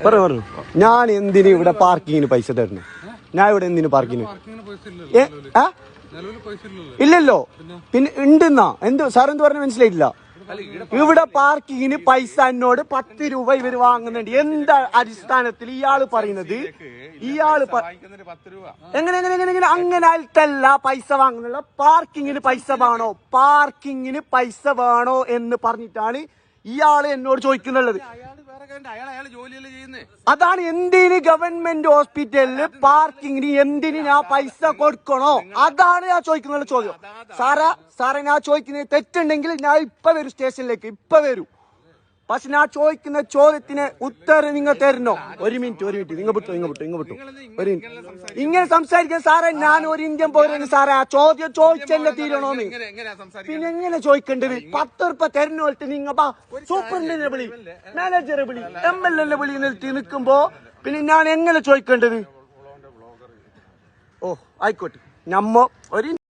പറഞ്ഞു ഞാൻ എന്തിനു ഇവിടെ പാർക്കിങ്ങിന് പൈസ തരുന്നു? ഞാൻ ഇവിടെ എന്തിനു പാർക്കിങ്ങിന്? ഇല്ലല്ലോ. പിന്നെ ഉണ്ടെന്നാ സാർ എന്ത് പറഞ്ഞ മനസ്സിലായിട്ടില്ല. ഇവിടെ പാർക്കിങ്ങിന് പൈസ എന്നോട് 10 രൂപ ഇവര് വാങ്ങുന്നുണ്ട്. എന്താ അടിസ്ഥാനത്തിൽ ഇയാള് പറയുന്നത്? എങ്ങനെ അങ്ങനെ ആയിട്ടല്ല പൈസ വാങ്ങുന്നില്ല. പാർക്കിങ്ങിന് പൈസ വേണോ എന്ന് പറഞ്ഞിട്ടാണ് ഇയാള് എന്നോട് ചോദിക്കുന്നുള്ളത്. അതാണ് എന്തിന് ഗവൺമെന്റ് ഹോസ്പിറ്റലില് പാർക്കിങ്ങിന് എന്തിന് ഞാൻ പൈസ കൊടുക്കണോ? അതാണ് ഞാൻ ചോദിക്കുന്ന ചോദ്യം. സാറേ ഞാൻ ചോദിക്കുന്നത് തെറ്റുണ്ടെങ്കിൽ ഞാൻ ഇപ്പൊ വരും സ്റ്റേഷനിലേക്ക്, ഇപ്പൊ വരും. പക്ഷെ ഞാൻ ചോദിക്കുന്ന ചോദ്യത്തിന് ഉത്തരം നിങ്ങൾ തരണോ? ഒരു മിനിറ്റ് നിങ്ങൾ വിട്ടു ഒരു മിനിറ്റ്. ഇങ്ങനെ സംസാരിക്കാൻ സാറേ, ഞാൻ ഒരു ഇന്ത്യൻ പൗരന് സാറേ. ആ ചോദ്യം ചോദിച്ചല്ലേ തീരണോന്ന്. പിന്നെ എങ്ങനെ ചോദിക്കേണ്ടത്? 10 രൂപ തരുന്നോട്ട് നിങ്ങൾ സൂപ്രണ്ടിനെ വിളി, മാനേജറെ വിളി, MLA വിളി നിൽക്കുമ്പോ പിന്നെ ഞാൻ എങ്ങനെ ചോദിക്കേണ്ടത്? ഓ ആയിക്കോട്ടെ. ഒരു